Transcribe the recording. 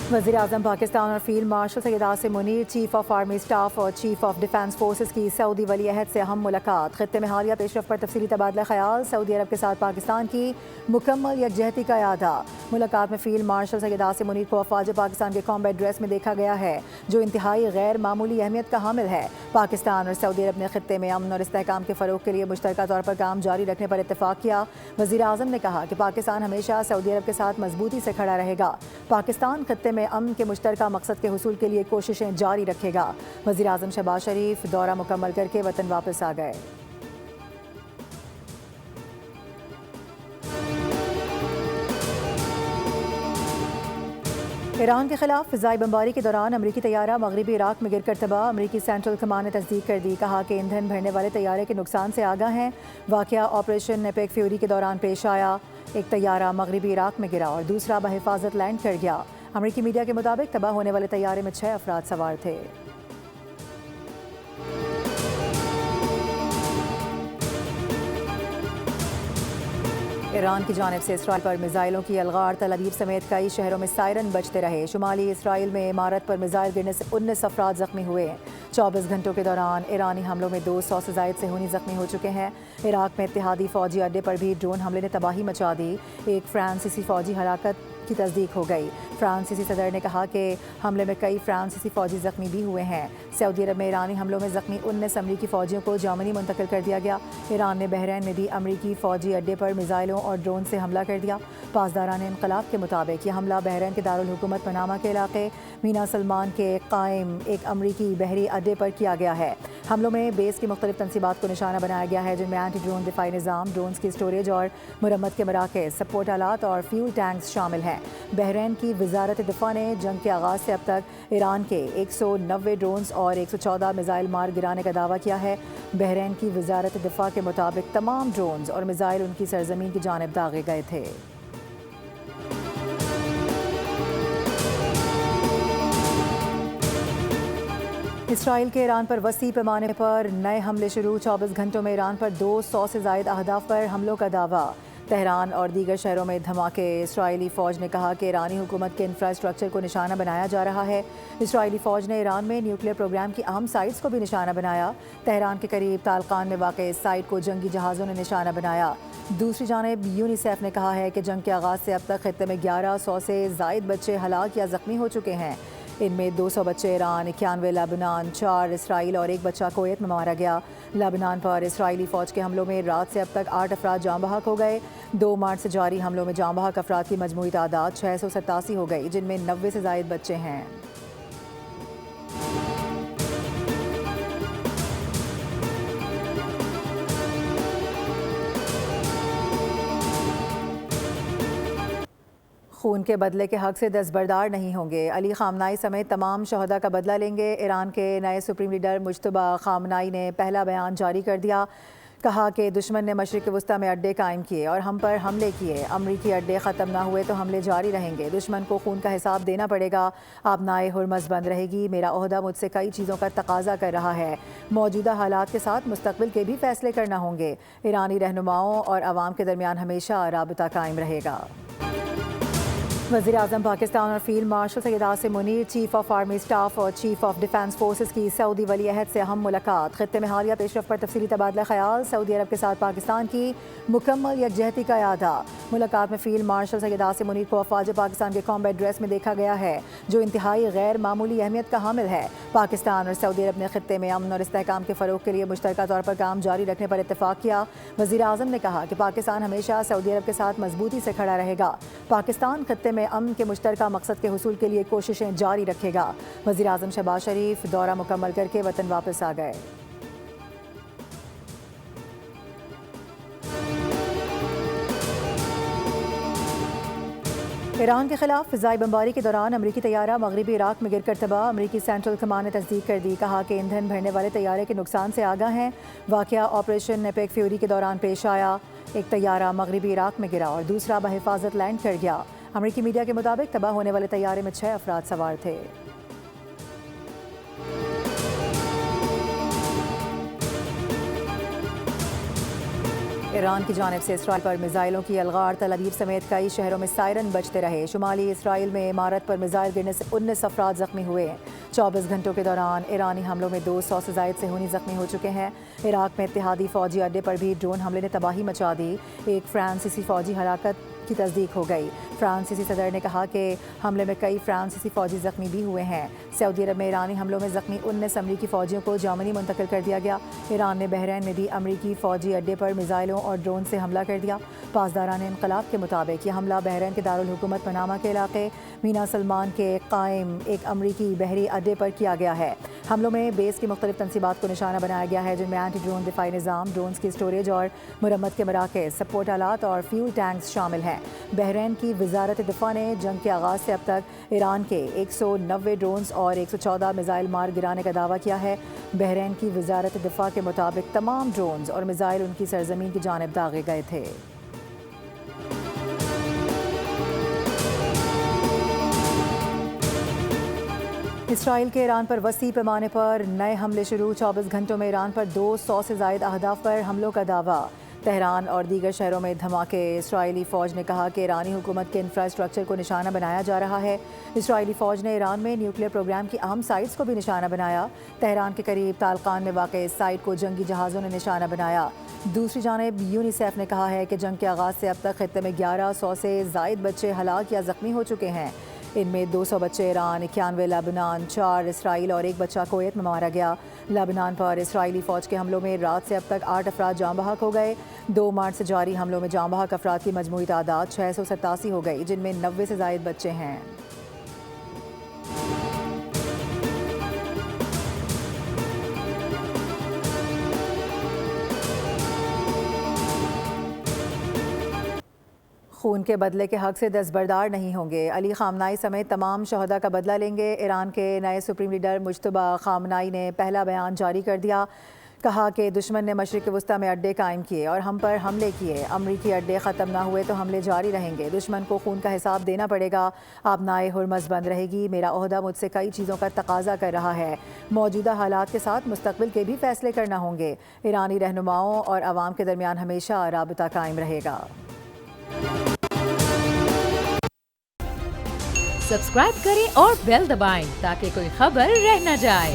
वज़ीर-ए-आज़म पाकिस्तान और field marshal Syed Asim Munir, chief of army staff और चीफ ऑफ डिफेंस फोर्सेस की सऊदी वली अहद से अहम मुलाकात। खित्ते में हालिया पेशरफ पर तफसीली तबादला ख्याल। सऊदी अरब के साथ पाकिस्तान की मुकम्मल यकजहती का इरादा। मुलाकात में फील्ड मार्शल सैयद आसिम मुनीर को अफवाज पाकिस्तान के कॉम्बैट ड्रेस में देखा गया है, जो इंतहाई गैर मामूली अहमियत का हामिल है। पाकिस्तान और सऊदी अरब ने खित्ते में अमन और इस्तेहकाम के फ़रोग़ के लिए मुश्तरका तौर पर काम जारी रखने पर इत्तेफाक किया। वज़ीर-ए-आज़म ने कहा कि पाकिस्तान हमेशा सऊदी अरब के साथ मजबूती से खड़ा रहेगा। पाकिस्तान खित्ते में अमन के मुश्तरका मकसद के हुसूल के लिए कोशिशें जारी रखेगा। वज़ीर-ए-आज़म शहबाज शरीफ दौरा मुकम्मल करके वतन वापस आ गए। ईरान के खिलाफ फ़िज़ाई बमबारी के दौरान अमरीकी तैयारा मगरबी इराक में गिरकर तबाह। अमरीकी सेंट्रल कमांड ने तस्दीक कर दी, कहा कि ईंधन भरने वाले तैयारे के नुकसान से आगाह हैं। वाक़या ऑपरेशन एपेक फ्यूरी के दौरान पेश आया। एक तैयारा मगरबी इराक में गिरा और दूसरा बहिफाजत लैंड कर गया। अमरीकी मीडिया के मुताबिक तबाह होने वाले तैयारे में 6 अफराद सवार थे। ईरान की जानिब से इसराइल पर मिसाइलों की अलगार। तल अवीव समेत कई शहरों में सायरन बजते रहे। शुमाली इसराइल में इमारत पर मिसाइल गिरने से 19 अफराद जख्मी हुए। 24 घंटों के दौरान ईरानी हमलों में 200 से ज़ायद सेहूनी जख्मी हो चुके हैं। इराक में इत्तेहादी फ़ौजी अड्डे पर भी ड्रोन हमले ने तबाही मचा दी। एक फ्रांसीसी फ़ौजी हलाकत की तस्दीक हो गई। फ्रांसीसी सदर ने कहा कि हमले में कई फ्रांसीसी फ़ौजी ज़ख्मी भी हुए हैं। सऊदी अरब में ईरानी हमलों में ज़ख्मी 19 अमरीकी फ़ौजियों को जर्मनी मुंतकिल कर दिया गया। ईरान ने बहरीन में भी अमरीकी फ़ौजी अड्डे पर मिसाइलों और ड्रोन से हमला कर दिया। पासदारान इनकलाब के मुताबिक यह हमला बहरीन के दारुल हुकूमत पनामा के इलाके मीना सलमान के कायम एक अमरीकी बहरी अड्डे पर किया गया है। हमलों में बेस की मुख्तलिफ तनसीबात को निशाना बनाया गया है, जिनमें एंटी ड्रोन दिफाई निज़ाम, ड्रोन्स की स्टोरेज और मुरम्मत के मराकज़, सपोर्ट आलात और फ्यूल टैंक्स शामिल हैं। बहरीन की वज़ारत दिफ़ा ने जंग के आगाज़ से अब तक ईरान के 190 ड्रोन्स और 114 मिसाइल मार गिराने का दावा किया है। बहरीन की वज़ारत दिफ़ा के मुताबिक तमाम ड्रोन्स और मिसाइल उनकी सरजमीन की जानिब दागे गए थे। इसराइल के ईरान पर वसी पैमाने पर नए हमले शुरू। 24 घंटों में ईरान पर 200 से ज़ायद अहदाफ पर हमलों का दावा। तेहरान और दीगर शहरों में धमाके। इसराइली फ़ौज ने कहा कि ईरानी हुकूमत के इंफ्रास्ट्रक्चर को निशाना बनाया जा रहा है। इसराइली फ़ौज ने ईरान में न्यूक्लियर प्रोग्राम की अहम साइट्स को भी निशाना बनाया। तेहरान के करीब तालकान में वाक़ साइट को जंगी जहाज़ों ने निशाना बनाया। दूसरी जानिब यूनिसेफ ने कहा है कि जंग के आगाज़ से अब तक खित्ते में 1100 से ज़ायद बच्चे हलाक या ज़ख्मी हो चुके हैं। इनमें 200 बच्चे ईरान, 91 लेबनान, 4 इसराइल और 1 बच्चा कुवैत में मारा गया। लेबनान पर इसराइली फ़ौज के हमलों में रात से अब तक 8 अफराद जाँ बहक हो गए। 2 मार्च से जारी हमलों में जाँ बहक अफराद की मजमूई तादाद 687 हो गई, जिनमें 90 से ज़ायद बच्चे हैं। खून के बदले के हक से दस्तबरदार नहीं होंगे। अली खामनाई समेत तमाम शहदा का बदला लेंगे। ईरान के नए सुप्रीम लीडर मुज्तबा खामनाई ने पहला बयान जारी कर दिया। कहा कि दुश्मन ने मशरिक़ वस्ता में अड्डे कायम किए और हम पर हमले किए। अमरीकी अड्डे ख़त्म ना हुए तो हमले जारी रहेंगे। दुश्मन को खून का हिसाब देना पड़ेगा। आबनाए हुर्मज़ बंद रहेगी। मेरा ओहदा मुझसे कई चीज़ों का तकाजा कर रहा है। मौजूदा हालात के साथ मुस्तकबिल के भी फैसले करना होंगे। ईरानी रहनुमाओं और आवाम के दरमियान हमेशा राबता कायम रहेगा। वज़ीर-ए-आज़म पाकिस्तान और field marshal Syed Asim Munir, chief of army staff और चीफ ऑफ डिफेंस फोर्सेस की सऊदी वली अहद से अहम मुलाकात। खित्ते में हालिया पेशरफ पर तफसीली तबादला ख्याल। सऊदी अरब के साथ पाकिस्तान की मुकम्मल यकजहती का इरादा। मुलाकात में फील्ड मार्शल सैयद आसिम मुनीर को अफवाज पाकिस्तान के कॉम्बैट ड्रेस में देखा गया है, जो इंतहाई गैर मामूली अहमियत का हामिल है। पाकिस्तान और सऊदी अरब ने खित्ते में अमन और इस्तेहकाम के फ़रोग़ के लिए मुश्तरका तौर पर काम जारी रखने पर इत्तेफाक किया। वज़ीर-ए-आज़म ने कहा कि पाकिस्तान हमेशा सऊदी अरब के साथ मजबूती से खड़ा रहेगा। पाकिस्तान खित्ते में अमन के मुश्तरका मकसद के हुसूल के लिए कोशिशें जारी रखेगा। वज़ीर-ए-आज़म शहबाज शरीफ दौरा मुकम्मल करके वतन वापस आ गए। ईरान के खिलाफ फ़िज़ाई बमबारी के दौरान अमरीकी तैयारा मगरबी इराक में गिरकर तबाह। अमरीकी सेंट्रल कमांड ने तस्दीक कर दी, कहा कि ईंधन भरने वाले तैयारे के नुकसान से आगाह हैं। वाक़या ऑपरेशन एपेक फ्यूरी के दौरान पेश आया। एक तैयारा मगरबी इराक में गिरा और दूसरा बहिफाजत लैंड कर गया। अमरीकी मीडिया के मुताबिक तबाह होने वाले तैयारे में 6 अफराद सवार थे। ایران کی جانب سے اسرائیل پر میزائلوں کی الغار، تل ابیب سمیت کئی شہروں میں سائرن بجتے رہے۔ شمالی اسرائیل میں عمارت پر میزائل گرنے سے 19 افراد زخمی ہوئے ہیں۔ 24 گھنٹوں کے دوران ایرانی حملوں میں 200 سے زائد صہیونی زخمی ہو چکے ہیں۔ عراق میں اتحادی فوجی اڈے پر بھی ڈرون حملے نے تباہی مچا دی۔ ایک فرانسیسی فوجی ہلاکت کی تصدیق ہو گئی۔ فرانسیسی صدر نے کہا کہ حملے میں کئی فرانسیسی فوجی زخمی بھی ہوئے ہیں۔ سعودی عرب میں ایرانی حملوں میں زخمی 19 امریکی فوجیوں کو جرمنی منتقل کر دیا گیا۔ ایران نے بحرین میں بھی امریکی فوجی اڈے پر میزائلوں اور ڈرون سے حملہ کر دیا۔ پاسداران انقلاب کے مطابق یہ حملہ بحرین کے دارالحکومت پاناما کے علاقے مینا سلمان کے قائم ایک امریکی بحری اڈے پر کیا گیا ہے۔ حملوں میں بیس کی مختلف تنصیبات کو نشانہ بنایا گیا ہے، جن میں اینٹی ڈرون دفاعی نظام، ڈرونز کی اسٹوریج اور مرمت کے مراکز، سپورٹ آلات اور فیول ٹینکس شامل ہیں۔ بحرین کی وزارت دفاع نے جنگ کے آغاز سے اب تک ایران کے 190 ڈرونز اور 114 میزائل مار گرانے کا دعویٰ کیا ہے۔ بحرین کی وزارت دفاع کے مطابق تمام ڈرونز اور میزائل ان کی سرزمین کی جانب داغے گئے تھے۔ اسرائیل کے ایران پر وسیع پیمانے پر نئے حملے شروع، 24 گھنٹوں میں ایران پر 200 سے زائد اہداف پر حملوں کا دعویٰ۔ تہران اور دیگر شہروں میں دھماکے، اسرائیلی فوج نے کہا کہ ایرانی حکومت کے انفراسٹرکچر کو نشانہ بنایا جا رہا ہے۔ اسرائیلی فوج نے ایران میں نیوکلیئر پروگرام کی اہم سائٹس کو بھی نشانہ بنایا۔ تہران کے قریب طالقان میں واقع اس سائٹ کو جنگی جہازوں نے نشانہ بنایا۔ دوسری جانب یونیسیف نے کہا ہے کہ جنگ کے آغاز سے اب تک خطے میں 1100 سے زائد بچے ہلاک یا زخمی ہو چکے ہیں۔ ان میں 200 بچے ایران، 91 لبنان، 4 اسرائیل اور 1 بچہ کویت میں مارا گیا۔ لبنان پر اسرائیلی فوج کے حملوں میں رات سے اب تک 8 افراد جاں بحق ہو گئے۔ 2 مارچ سے جاری حملوں میں جاں بحق افراد کی مجموعی تعداد 687 ہو گئی، جن میں 90 سے زائد بچے ہیں۔ خون کے بدلے کے حق سے دستبردار نہیں ہوں گے، علی خامنائی سمیت تمام شہداء کا بدلہ لیں گے۔ ایران کے نئے سپریم لیڈر مجتبی خامنائی نے پہلا بیان جاری کر دیا۔ کہا کہ دشمن نے مشرق وسطیٰ میں اڈے قائم کیے اور ہم پر حملے کیے۔ امریکی اڈے ختم نہ ہوئے تو حملے جاری رہیں گے۔ دشمن کو خون کا حساب دینا پڑے گا۔ آبنائے ہرمز بند رہے گی۔ میرا عہدہ مجھ سے کئی چیزوں کا تقاضا کر رہا ہے۔ موجودہ حالات کے ساتھ مستقبل کے بھی فیصلے کرنا ہوں گے۔ ایرانی رہنماؤں اور عوام کے درمیان ہمیشہ رابطہ قائم رہے گا۔ سبسکرائب کریں اور بیل دبائیں تاکہ کوئی خبر رہ نہ جائے۔